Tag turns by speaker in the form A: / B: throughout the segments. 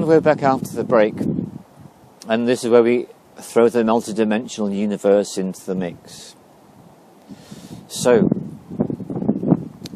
A: And we're back after the break, and this is where we throw the multidimensional universe into the mix. So,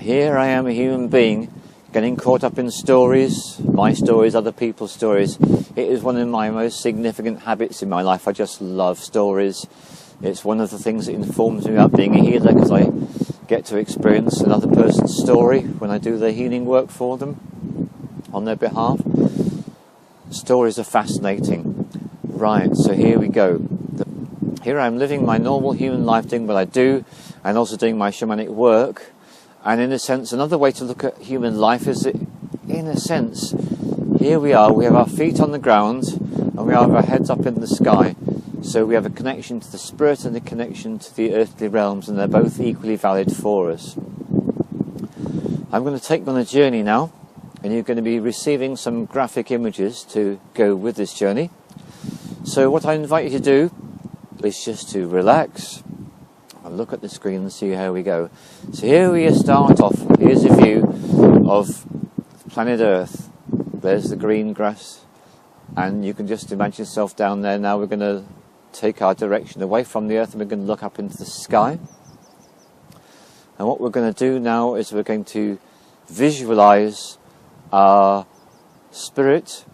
A: here I am, a human being, getting caught up in stories, my stories, other people's stories. It is one of my most significant habits in my life. I just love stories. It's one of the things that informs me about being a healer, because I get to experience another person's story when I do the healing work for them on their behalf. Stories are fascinating. Right, so here we go. Here I am living my normal human life, doing what I do, and also doing my shamanic work. And in a sense, another way to look at human life is that, in a sense, here we are, we have our feet on the ground, and we have our heads up in the sky. So we have a connection to the spirit and a connection to the earthly realms, and they're both equally valid for us. I'm going to take you on a journey now, and you're going to be receiving some graphic images to go with this journey. So what I invite you to do is just to relax and look at the screen and see how we go. So here we start off. Here's a view of planet Earth. There's the green grass, and you can just imagine yourself down there. Now we're going to take our direction away from the Earth, and we're going to look up into the sky. And what we're going to do now is we're going to visualize our spirit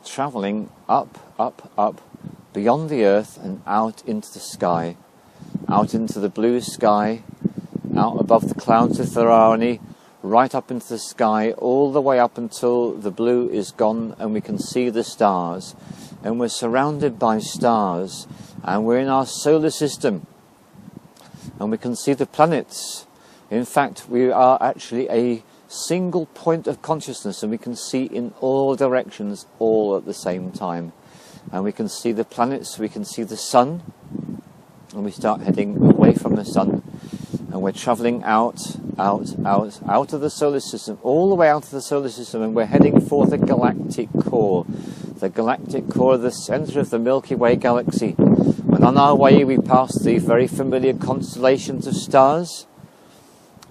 A: traveling up, up, up, beyond the Earth and out into the sky, out into the blue sky, out above the clouds if there are any, right up into the sky, all the way up until the blue is gone and we can see the stars. And we're surrounded by stars, and we're in our solar system, and we can see the planets. In fact, we are actually a single point of consciousness, and we can see in all directions all at the same time. And we can see the planets, we can see the sun, and we start heading away from the sun, and we're travelling out of the solar system, all the way out of the solar system, and we're heading for the Galactic Core. The Galactic Core, the centre of the Milky Way galaxy. And on our way we pass the very familiar constellations of stars,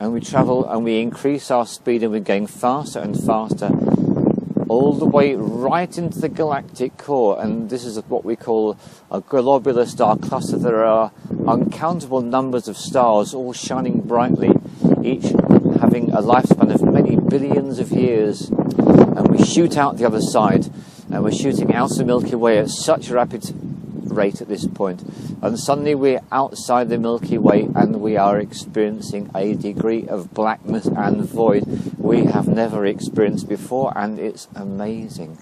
A: and we travel and we increase our speed, and we're going faster and faster all the way right into the Galactic Core. And this is what we call a globular star cluster. There are uncountable numbers of stars all shining brightly, each having a lifespan of many billions of years. And we shoot out the other side, and we're shooting out the Milky Way at such a rapid rate at this point, and suddenly we're outside the Milky Way, and we are experiencing a degree of blackness and void we have never experienced before, and it's amazing.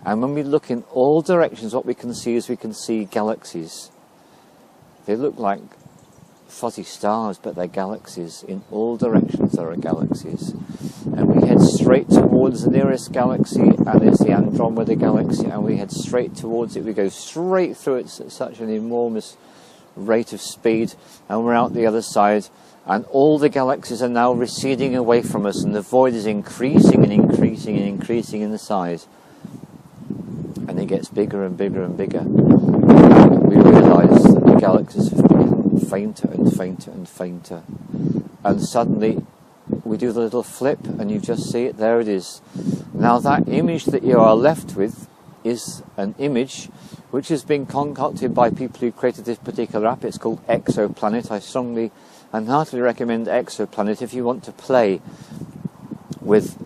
A: And when we look in all directions, what we can see is we can see galaxies. They look like fuzzy stars, but they're galaxies. In all directions there are galaxies. And we head straight towards the nearest galaxy, and it's the Andromeda galaxy, and we head straight towards it. We go straight through it at such an enormous rate of speed, and we're out the other side, and all the galaxies are now receding away from us, and the void is increasing and increasing and increasing in the size, and it gets bigger and bigger and bigger. And we realise that the galaxies have become fainter and fainter and fainter, and suddenly we do the little flip, and you just see it, there it is. Now that image that you are left with is an image which has been concocted by people who created this particular app. It's called Exoplanet. I strongly and heartily recommend Exoplanet if you want to play with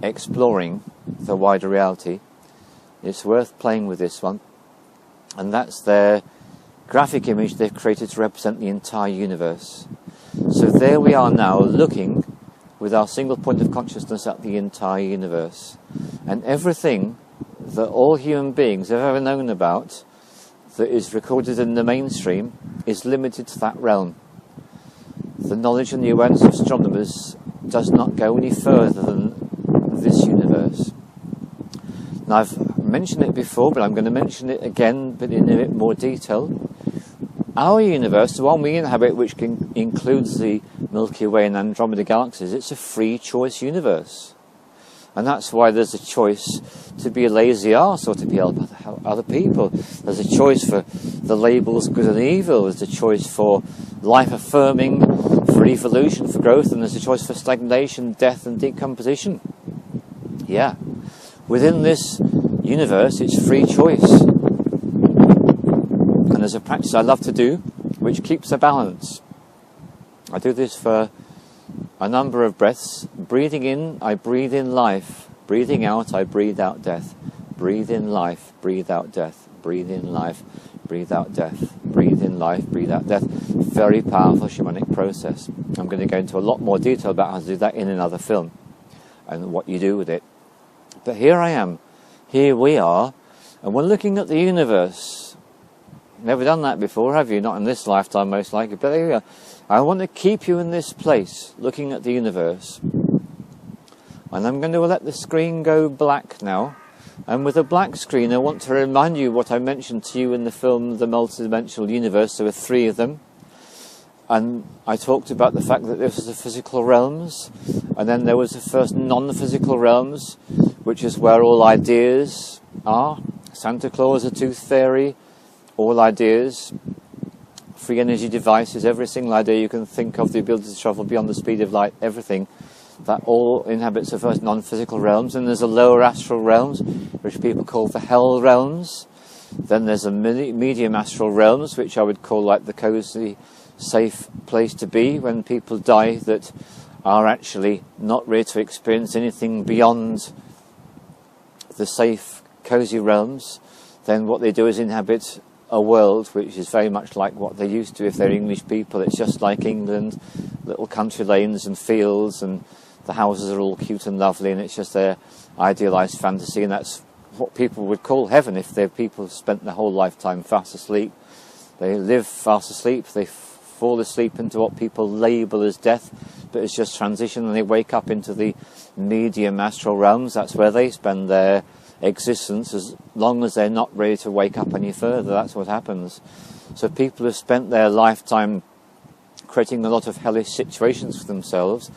A: exploring the wider reality. It's worth playing with this one. And that's their graphic image they've created to represent the entire universe. So there we are now, looking with our single point of consciousness at the entire universe. And everything that all human beings have ever known about that is recorded in the mainstream is limited to that realm. The knowledge and the awareness of astronomers does not go any further than this universe. Now, I've mentioned it before, but I'm going to mention it again, but in a bit more detail. Our universe, the one we inhabit, which includes the Milky Way and Andromeda galaxies, it's a free choice universe. And that's why there's a choice to be a lazy arse or to be help other people. There's a choice for the labels good and evil. There's a choice for life affirming, for evolution, for growth, and there's a choice for stagnation, death and decomposition. Yeah. within this universe, it's free choice. And there's a practice I love to do, which keeps a balance. I do this for a number of breaths. Breathing in, I breathe in life. Breathing out, I breathe out death. Breathe in life, breathe out death. Breathe in life, breathe out death. Breathe in life, breathe out death. Very powerful shamanic process. I'm going to go into a lot more detail about how to do that in another film and what you do with it. But here I am. Here we are. And we're looking at the universe. Never done that before, have you? Not in this lifetime, most likely. But there we are. I want to keep you in this place, looking at the universe. And I'm going to let the screen go black now. And with a black screen, I want to remind you what I mentioned to you in the film The Multidimensional Universe. There were 3 of them. And I talked about the fact that this was the physical realms. And then there was the first non-physical realms, which is where all ideas are. Santa Claus, a tooth fairy, all ideas. Free energy devices, every single idea you can think of, the ability to travel beyond the speed of light, everything. That all inhabits the first non-physical realms. And there's the lower astral realms, which people call the hell realms. Then there's the medium astral realms, which I would call like the cozy, safe place to be when people die, that are actually not ready to experience anything beyond the safe, cozy realms. Then what they do is inhabit a world which is very much like what they used to if they're English people. It's just like England, little country lanes and fields, and the houses are all cute and lovely, and it's just their idealised fantasy, and that's what people would call heaven if they're people who spent their whole lifetime fast asleep. They live fast asleep, they fall asleep into what people label as death, but it's just transition, and they wake up into the medium astral realms. That's where they spend their existence, as long as they're not ready to wake up any further. That's what happens. So people have spent their lifetime creating a lot of hellish situations for themselves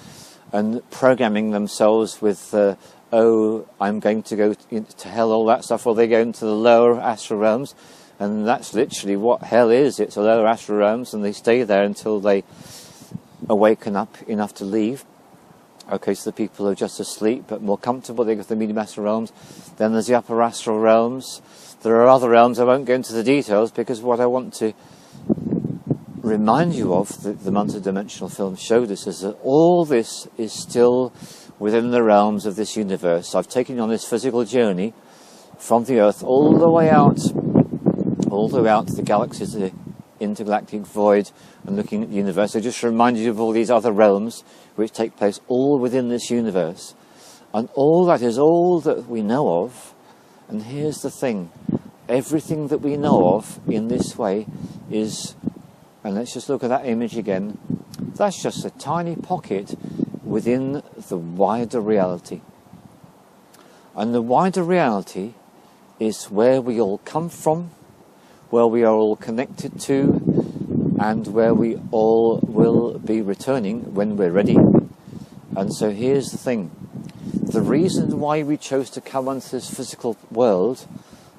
A: and programming themselves with oh, I'm going to go to hell, all that stuff, or they go into the lower astral realms, and that's literally what hell is. It's the lower astral realms, and they stay there until they awaken up enough to leave. Okay, so the people who are just asleep but more comfortable, they go to the medium astral realms. Then there's the upper astral realms. There are other realms. I won't go into the details, because what I want to remind you of, the multidimensional film showed us, is that all this is still within the realms of this universe. I've taken you on this physical journey from the Earth all the way out to the galaxies, the intergalactic void, and looking at the universe. I just reminded you of all these other realms which take place all within this universe. And all that is all that we know of. And here's the thing. Everything that we know of in this way is, and let's just look at that image again, that's just a tiny pocket within the wider reality. And the wider reality is where we all come from, where we are all connected to, and where we all will be returning when we're ready. And so here's the thing. The reason why we chose to come onto this physical world,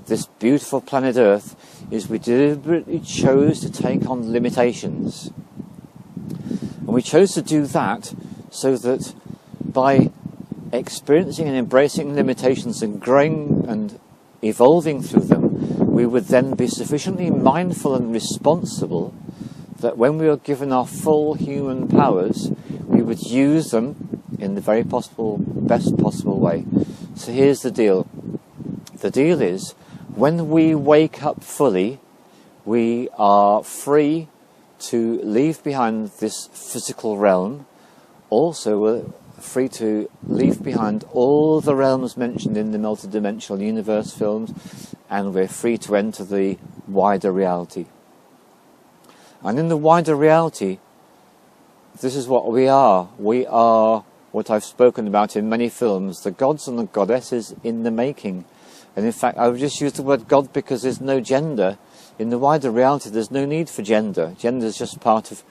A: this beautiful planet Earth, is we deliberately chose to take on limitations. And we chose to do that so that by experiencing and embracing limitations and growing and evolving through them, we would then be sufficiently mindful and responsible that when we are given our full human powers, we would use them in the very best possible way. So here's the deal. The deal is, when we wake up fully, we are free to leave behind this physical realm. Also, we're free to leave behind all the realms mentioned in the Multidimensional Universe films, and we're free to enter the wider reality. And in the wider reality, this is what we are. We are what I've spoken about in many films, the gods and the goddesses in the making. And in fact, I would just use the word God because there's no gender. In the wider reality, there's no need for gender. Gender is just part of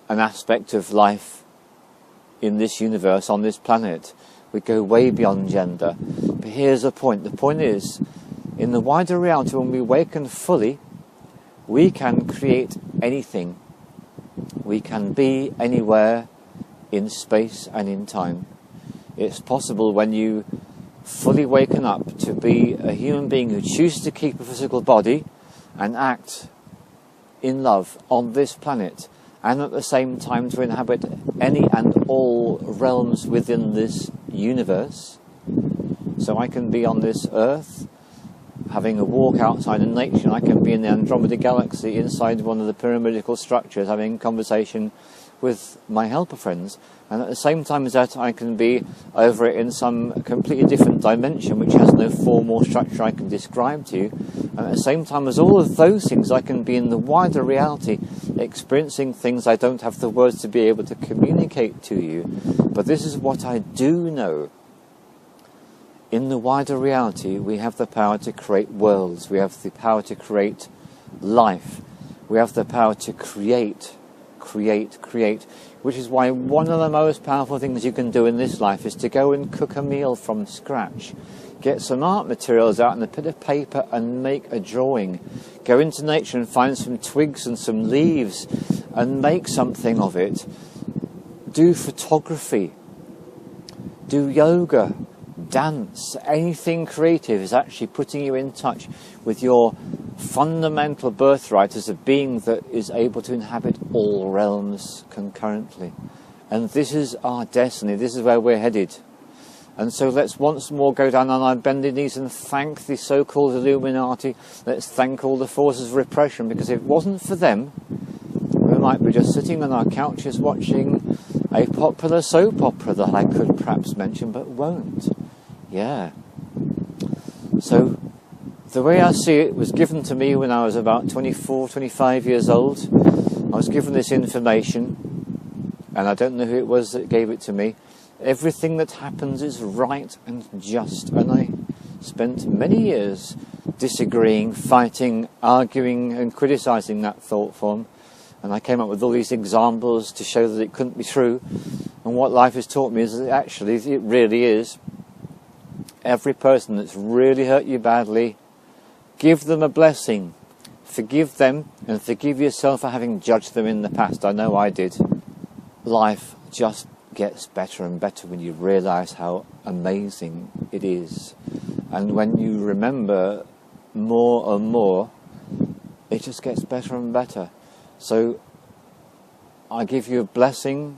A: an aspect of life in this universe, on this planet. We go way beyond gender. But here's the point. The point is, in the wider reality, when we awaken fully, we can create anything. We can be anywhere in space and in time. It's possible when you fully waken up to be a human being who chooses to keep a physical body and act in love on this planet, and at the same time to inhabit any and all realms within this universe. So I can be on this earth having a walk outside in nature, and I can be in the Andromeda galaxy inside one of the pyramidical structures having a conversation with my helper friends, and at the same time as that I can be over it in some completely different dimension which has no form or structure I can describe to you, and at the same time as all of those things I can be in the wider reality experiencing things I don't have the words to be able to communicate to you. But this is what I do know. In the wider reality we have the power to create worlds, we have the power to create life, we have the power to create, which is why one of the most powerful things you can do in this life is to go and cook a meal from scratch. Get some art materials out and a bit of paper and make a drawing. Go into nature and find some twigs and some leaves and make something of it. Do photography. Do yoga. Dance. Anything creative is actually putting you in touch with your fundamental birthright as a being that is able to inhabit all realms concurrently. And this is our destiny, this is where we're headed. And so let's once more go down on our bended knees and thank the so-called Illuminati. Let's thank all the forces of repression, because if it wasn't for them, we might be just sitting on our couches watching a popular soap opera that I could perhaps mention but won't. Yeah. So the way I see it was given to me when I was about 24, 25 years old. I was given this information, and I don't know who it was that gave it to me. Everything that happens is right and just, and I spent many years disagreeing, fighting, arguing and criticising that thought form, and I came up with all these examples to show that it couldn't be true. And what life has taught me is that actually it really is. Every person that's really hurt you badly, give them a blessing, forgive them, and forgive yourself for having judged them in the past. I know I did. Life just gets better and better when you realise how amazing it is. And when you remember more and more, it just gets better and better. So I give you a blessing,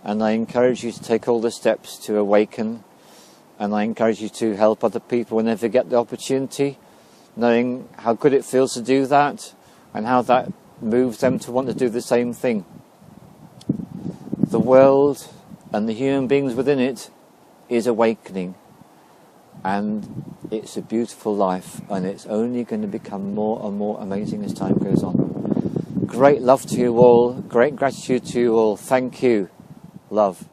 A: and I encourage you to take all the steps to awaken, and I encourage you to help other people whenever you get the opportunity, knowing how good it feels to do that and how that moves them to want to do the same thing. The world and the human beings within it is awakening, and it's a beautiful life, and it's only going to become more and more amazing as time goes on. Great love to you all, great gratitude to you all. Thank you. Love.